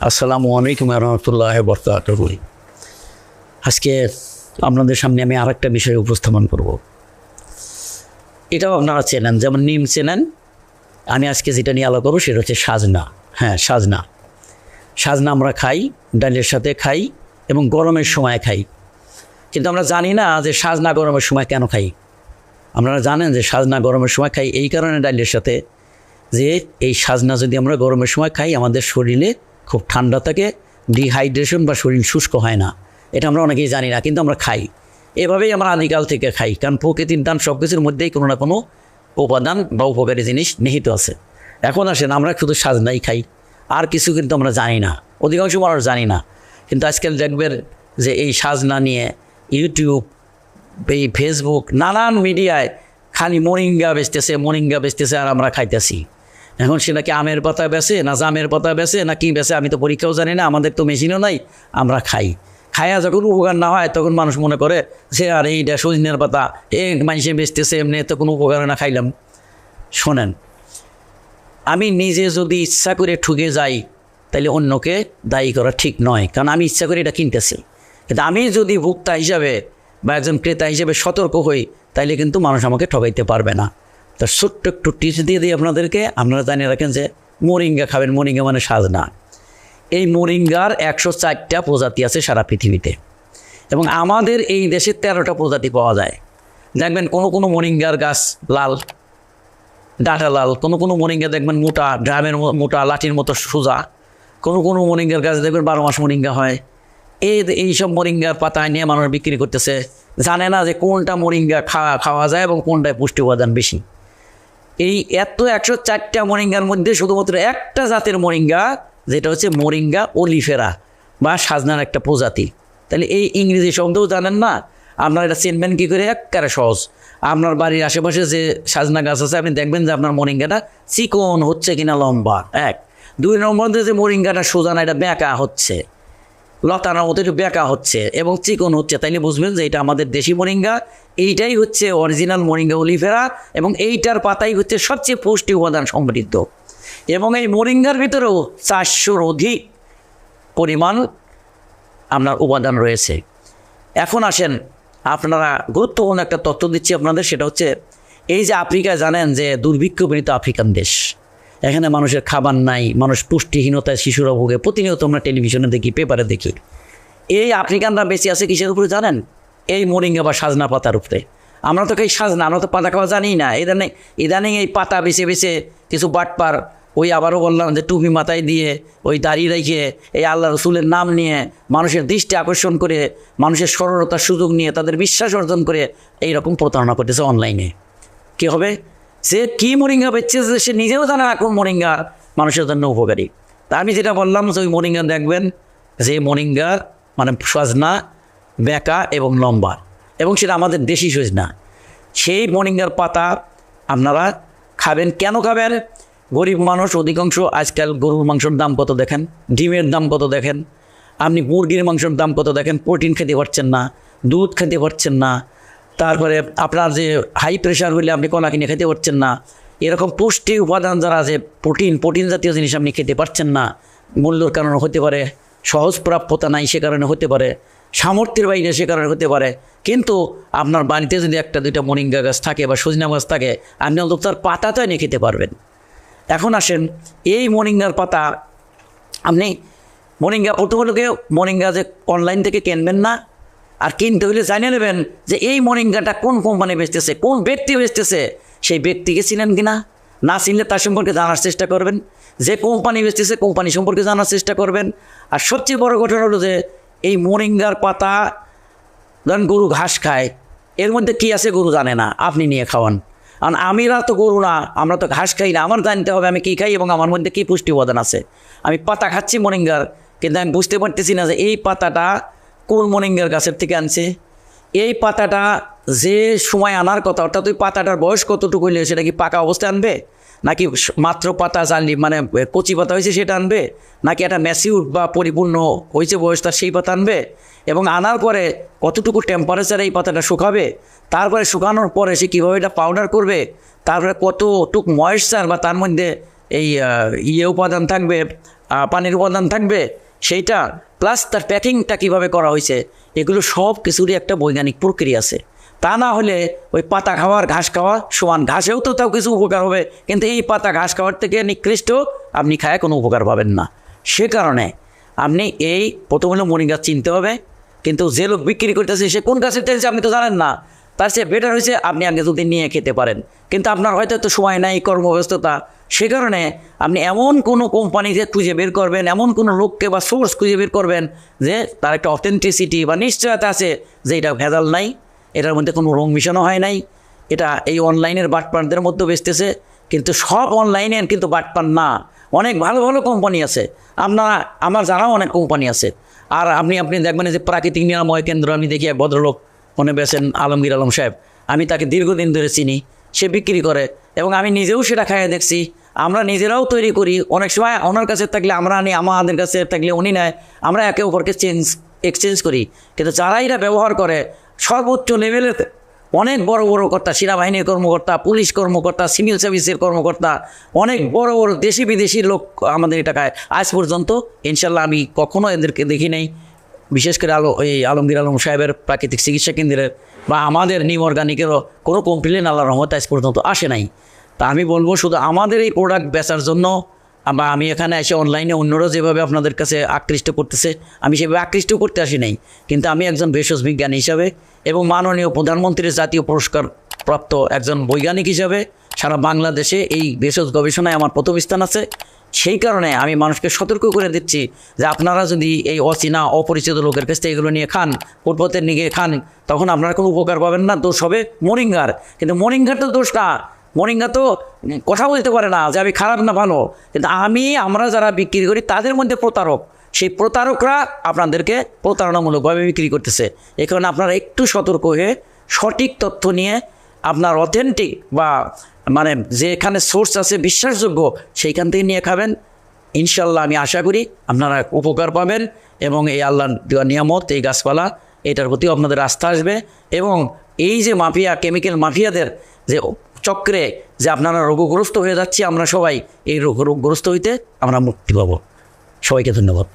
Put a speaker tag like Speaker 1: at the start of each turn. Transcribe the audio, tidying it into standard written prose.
Speaker 1: আসসালামু আলাইকুম রহমতুল্লাহ বরকাতুহু। আজকে আপনাদের সামনে আমি আরেকটা বিষয় উপস্থাপন করব। এটাও আপনারা চেনেন, যেমন নিম চেনেন। আমি আজকে যেটা নিয়ে আলোচনা করব সেটা হচ্ছে সাজনা। হ্যাঁ, সাজনা সাজনা আমরা খাই, ডালের সাথে খাই এবং গরমের সময় খাই। কিন্তু আমরা জানি না যে সাজনা গরমের সময় কেন খাই। আপনারা জানেন যে সাজনা গরমের সময় খাই এই কারণে ডালের সাথে, যে এই সাজনা যদি আমরা গরমের সময় খাই আমাদের শরীরে খুব ঠান্ডা থাকে, ডিহাইড্রেশন বা শরীর শুষ্ক হয় না। এটা আমরা অনেকেই জানি না, কিন্তু আমরা খাই। এভাবেই আমরা আদিকাল থেকে খাই, কারণ প্রকৃতির দান সব কিছুর মধ্যেই কোনো না কোনো উপাদান বা উপকারী জিনিস নিহিত আছে। এখন আসেন, আমরা শুধু সাজনাই খাই, আর কিছু কিন্তু আমরা জানি না, অধিকাংশ মানুষ জানি না। কিন্তু আজকাল দেখবেন যে এই সাজনা নিয়ে ইউটিউব, এই ফেসবুক, নানান মিডিয়ায় খালি মোরিঙ্গা বেচতেছে আর আমরা খাইতেছি। এখন সেটা কি আমের পাতা বেচে না জামের পাতা বেচে না কি বেচে, আমি তো পরীক্ষাও জানি না, আমাদের তো মেশিনও নাই। আমরা খাইয়া যখন উপকার না হয় তখন মানুষ মনে করে যে আর এইটা সজনের পাতা মানুষে বেচতেছে, এমনি তো কোনো উপকার না খাইলাম। শোনেন, আমি নিজে যদি ইচ্ছা করে ঠুকে যাই তাহলে অন্যকে দায়ী করা ঠিক নয়, কারণ আমি ইচ্ছা করে এটা কিনতেছি। কিন্তু আমি যদি ভোক্তা হিসাবে বা একজন ক্রেতা হিসেবে সতর্ক হই তাইলে কিন্তু মানুষ আমাকে ঠকাইতে পারবে না। তো ছোট্ট একটু টিপস দিয়ে দিই আপনাদেরকে। আপনারা জানিয়ে রাখেন যে মোরিঙ্গা খাবেন। মোরিঙ্গা মানে সাজনা। এই মোরিঙ্গার 104টা প্রজাতি আছে সারা পৃথিবীতে, এবং আমাদের এই দেশে 13টা প্রজাতি পাওয়া যায়। দেখবেন কোনো মোরিঙ্গার গাছ লাল, ডাঁটা লাল, কোনো মোরিঙ্গা দেখবেন মোটা, ড্রামের মোটা লাঠির মতো সোজা। কোনো মোরিঙ্গার গাছ দেখবেন 12 মাস মোরিঙ্গা হয়। এইসব মোরিঙ্গার পাতা নিয়ে মানুষ বিক্রি করতেছে, জানে না যে কোনটা মোরিঙ্গা খাওয়া যায় এবং কোনটায় পুষ্টি উপাদান বেশি। এই 104টা মোরিঙ্গার মধ্যে শুধুমাত্র একটা জাতের মোরিঙ্গা, যেটা হচ্ছে মোরিঙ্গা ওলিফেরা বা সাজনার একটা প্রজাতি। তাহলে এই ইংরেজি শব্দও জানেন না, আপনারা এটা চিনবেন কী করে? একেবারে সহজ। আপনার বাড়ির আশেপাশে যে সাজনা গাছ আছে আপনি দেখবেন যে আপনার মোরিঙ্গাটা চিকন হচ্ছে কিনা, লম্বা। 1 2 নম্বর যে মোরিঙ্গাটা সোজা না, এটা বেঁকা হচ্ছে, লতানোর মতো একটু বেঁকা হচ্ছে এবং চিকন হচ্ছে, তাইলে বুঝবেন যে এটা আমাদের দেশি মোরিঙ্গা। এইটাই হচ্ছে অরিজিনাল মোরিঙ্গা ওলিফেরা, এবং এইটার পাতাই হচ্ছে সবচেয়ে পুষ্টি উপাদান সমৃদ্ধ। এবং এই মোরিঙ্গার ভিতরেও 400-র অধিক পরিমাণ আপনার উপাদান রয়েছে। এখন আসেন, আপনারা গুরুত্বপূর্ণ একটা তথ্য দিচ্ছি আপনাদের, সেটা হচ্ছে এই যে আফ্রিকা, জানেন যে দুর্ভিক্ষপীড়িত আফ্রিকান দেশ, এখানে মানুষের খাবার নাই, মানুষ পুষ্টিহীনতায় শিশুরা ভোগে। প্রতিনিয়ত আমরা টেলিভিশনে দেখি, পেপারে দেখি। এই আফ্রিকানরা বেঁচে আছে কিসের উপরে জানেন? এই মোরিঙ্গা বা সাজনা পাতার উপরে। আমরা তো এই সাজনা, আমরা তো পাতা খাওয়া জানি না। ইদানিং এই পাতা বেছে কিছু বাটপার, ওই আবারও বললাম যে টুপি মাথায় দিয়ে, ওই দাঁড়িয়ে রেখে, এই আল্লাহ রসুলের নাম নিয়ে মানুষের দৃষ্টি আকর্ষণ করে, মানুষের সরলতার সুযোগ নিয়ে তাদের বিশ্বাস অর্জন করে এইরকম প্রতারণা করতেছে অনলাইনে। কী হবে? সে কী মোরিঙ্গা বেচছে সে নিজেও জানে না কোন মোরিঙ্গা মানুষের জন্য উপকারী। তা আমি যেটা বললাম যে ওই মোরিঙ্গা দেখবেন যে মোরিঙ্গা মানে সজনা বেঁকা এবং লম্বা, এবং সেটা আমাদের দেশি সজনা। সেই মোরিঙ্গার পাতা আপনারা খাবেন। কেন খাবেন? গরিব মানুষ অধিকাংশ আজকাল গরুর মাংসের দাম কত দেখেন, ডিমের দাম কত দেখেন, আপনি মুরগির মাংসের দাম কত দেখেন। প্রোটিন খেতে পারছেন না, দুধ খেতে পারছেন না, তারপরে আপনার যে হাই প্রেশার হইলে আপনি কলা কিনে খেতে পারছেন না। এরকম পুষ্টি উপাদান যারা আছে, প্রোটিন জাতীয় জিনিস আপনি খেতে পারছেন না। মূল্যর কারণে হতে পারে, সহজ প্রাপ্যতা নাই সে কারণে হতে পারে, সামর্থ্যের বাইরে সে কারণে হতে পারে। কিন্তু আপনার বাড়িতে যদি 1-2টা মোরিঙ্গা গাছ থাকে বা সজনা গাছ থাকে, আপনি অন্তত তার পাতাটা এনে খেতে পারবেন। এখন আসেন, এই মোরিঙ্গার পাতা আপনি প্রথমে মোরিঙ্গা যে অনলাইন থেকে কিনবেন না, আর কিনতে হলে জানিয়ে নেবেন যে এই মোরিঙ্গাটা কোন কোম্পানি বেচতেছে, কোন ব্যক্তি বেচতেছে। সেই ব্যক্তিকে চিনেন কিনা, না চিনলে তার সম্পর্কে জানার চেষ্টা করবেন। যে কোম্পানি বেচতেছে কোম্পানি সম্পর্কে জানার চেষ্টা করবেন। আর সবচেয়ে বড় ঘটনা হলো যে এই মোরিঙ্গার পাতা, ধরেন গরু ঘাস খায়, এর মধ্যে কী আছে গরু জানে না, আপনি নিয়ে খাওয়ান। কারণ আমিরা তো গরু না, আমরা তো ঘাস খাই না, আমার জানতে হবে আমি কী খাই এবং আমার মধ্যে কী পুষ্টি উপাদান আছে। আমি পাতা খাচ্ছি মোরিঙ্গার, কিন্তু আমি বুঝতে পারতেছি না যে এই পাতাটা কোন মোরিঙ্গার গাছের থেকে আনছে। এই পাতাটা যে সময় আনার কথা, অর্থাৎ ওই পাতাটার বয়স কতটুকু হইলে সেটা কি পাকা অবস্থায় আনবে, নাকি মাত্র পাতা জানলি মানে কচি পাতা হয়েছে সেটা আনবে, নাকি একটা ম্যাচিউর বা পরিপূর্ণ হয়েছে বয়সটা সেই পাতা আনবে, এবং আনার পরে কতটুকু টেম্পারেচারে এই পাতাটা শুকাবে, তারপরে শুকানোর পরে সে কীভাবে এটা পাউডার করবে, তারপরে কতটুকু ময়েশ্চার বা তার মধ্যে এই উপাদান থাকবে, পানির উপাদান থাকবে সেইটা, প্লাস তার প্যাকিংটা কীভাবে করা হয়েছে, এগুলো সব কিছুরই একটা বৈজ্ঞানিক প্রক্রিয়া আছে। তা না হলে ওই পাতা খাওয়ার ঘাস খাওয়া সমান, ঘাসেও তো তাও কিছু উপকার হবে, কিন্তু এই পাতা ঘাস খাওয়ার থেকে নিকৃষ্ট আপনি খায় কোনো উপকার পাবেন না। সে কারণে আপনি এই প্রথম হলো মরিচ গাছ চিনতে হবে, কিন্তু যে লোক বিক্রি করতেছে সে কোন গাছের তেলছে আপনি তো জানেন না, তার চেয়ে বেটার হয়েছে আপনি আগে যদি নিয়ে খেতে পারেন। কিন্তু আপনার হয়তো এত সময় নাই, কর্মব্যস্ততা, সে কারণে আপনি এমন কোনো কোম্পানিতে খুঁজে বের করবেন, এমন কোনো লোককে বা সোর্স খুঁজে বের করবেন যে তার একটা অথেন্টিসিটি বা নিশ্চয়তা আছে যে এটা ভেজাল নাই, এটার মধ্যে কোনো রং মিশানো হয় নাই, এটা এই অনলাইনের বাটপারদের মধ্যে বেচতেছে। কিন্তু সব অনলাইনের কিন্তু বাটপার না, অনেক ভালো ভালো কোম্পানি আছে, আপনারা আমার জানাও অনেক কোম্পানি আছে। আর আপনি দেখবেন যে প্রাকৃতিক নিরাময় কেন্দ্র, আমি দেখি এক ভদ্রলোক মনে বেছেন আলমগীর আলম সাহেব, আমি তাকে দীর্ঘদিন ধরে চিনি, সে বিক্রি করে এবং আমি নিজেও সেটা খাইয়ে দেখছি। আমরা নিজেরাও তৈরি করি, অনেক সময় ওনার কাছে থাকলে আমরা আনি, আমাদের কাছে থাকলে উনি নেয়, আমরা একে অপরকে এক্সচেঞ্জ করি। কিন্তু যারা এটা ব্যবহার করে সর্বোচ্চ লেভেলের অনেক বড় বড় কর্তা, সেনাবাহিনীর কর্মকর্তা, পুলিশ কর্মকর্তা, সিভিল সার্ভিসের কর্মকর্তা, অনেক বড় বড় দেশি বিদেশি লোক আমাদের এটা খায়। আজ পর্যন্ত ইনশাল্লাহ আমি কখনো এদেরকে দেখি নাই, বিশেষ করে আলমগীর আলম সাহেবের প্রাকৃতিক চিকিৎসা কেন্দ্রের বা আমাদের নিম অর্গানিকেরও কোনো কমপ্লেন আল্লাহর রহমতে আজ পর্যন্ত আসে নাই। তা আমি বলবো শুধু আমাদের এই প্রোডাক্ট বেচার জন্য, বা আমি এখানে এসে অনলাইনে অন্যরা যেভাবে আপনাদের কাছে আকৃষ্ট করতেছে আমি সেভাবে আকৃষ্ট করতে আসি নাই, কিন্তু আমি একজন ভেষজ বিজ্ঞানী হিসাবে এবং মাননীয় প্রধানমন্ত্রীর জাতীয় পুরস্কার প্রাপ্ত একজন বৈজ্ঞানিক হিসাবে সারা বাংলাদেশে এই ভেষজ গবেষণায় আমার প্রথম স্থান আছে। সেই কারণে আমি মানুষকে সতর্ক করে দিচ্ছি যে আপনারা যদি এই অচেনা অপরিচিত লোকের কাছ থেকে এগুলো নিয়ে খান, ফুটপথের নিয়ে খান, তখন আপনারা কোনো উপকার পাবেন না, দোষ হবে মরিঙ্গার। কিন্তু মরিঙ্গার তো দোষ না, মরিঙ্গা তো কথা বলতে পারে না যে আমি খারাপ না ভালো, কিন্তু আমরা যারা বিক্রি করি তাদের মধ্যে প্রতারক, সেই প্রতারকরা আপনাদেরকে প্রতারণামূলকভাবে বিক্রি করতেছে। এই কারণে আপনারা একটু সতর্ক হয়ে সঠিক তথ্য নিয়ে আপনার অথেন্টিক বা যেখানে সোর্স আছে বিশ্বাসযোগ্য সেইখান থেকে নিয়ে খাবেন। ইনশাল্লাহ আমি আশা করি আপনারা উপকার পাবেন এবং এই আল্লাহর দেওয়া নিয়ামত, এই গাছপালা, এটার প্রতিও আপনাদের আস্থা আসবে এবং এই যে মাফিয়া, কেমিক্যাল মাফিয়াদের যে চক্রে যে আপনারা রোগগ্রস্ত হয়ে যাচ্ছি আমরা সবাই, এই রোগগ্রস্ত হইতে আমরা মুক্তি পাবো। সবাইকে ধন্যবাদ।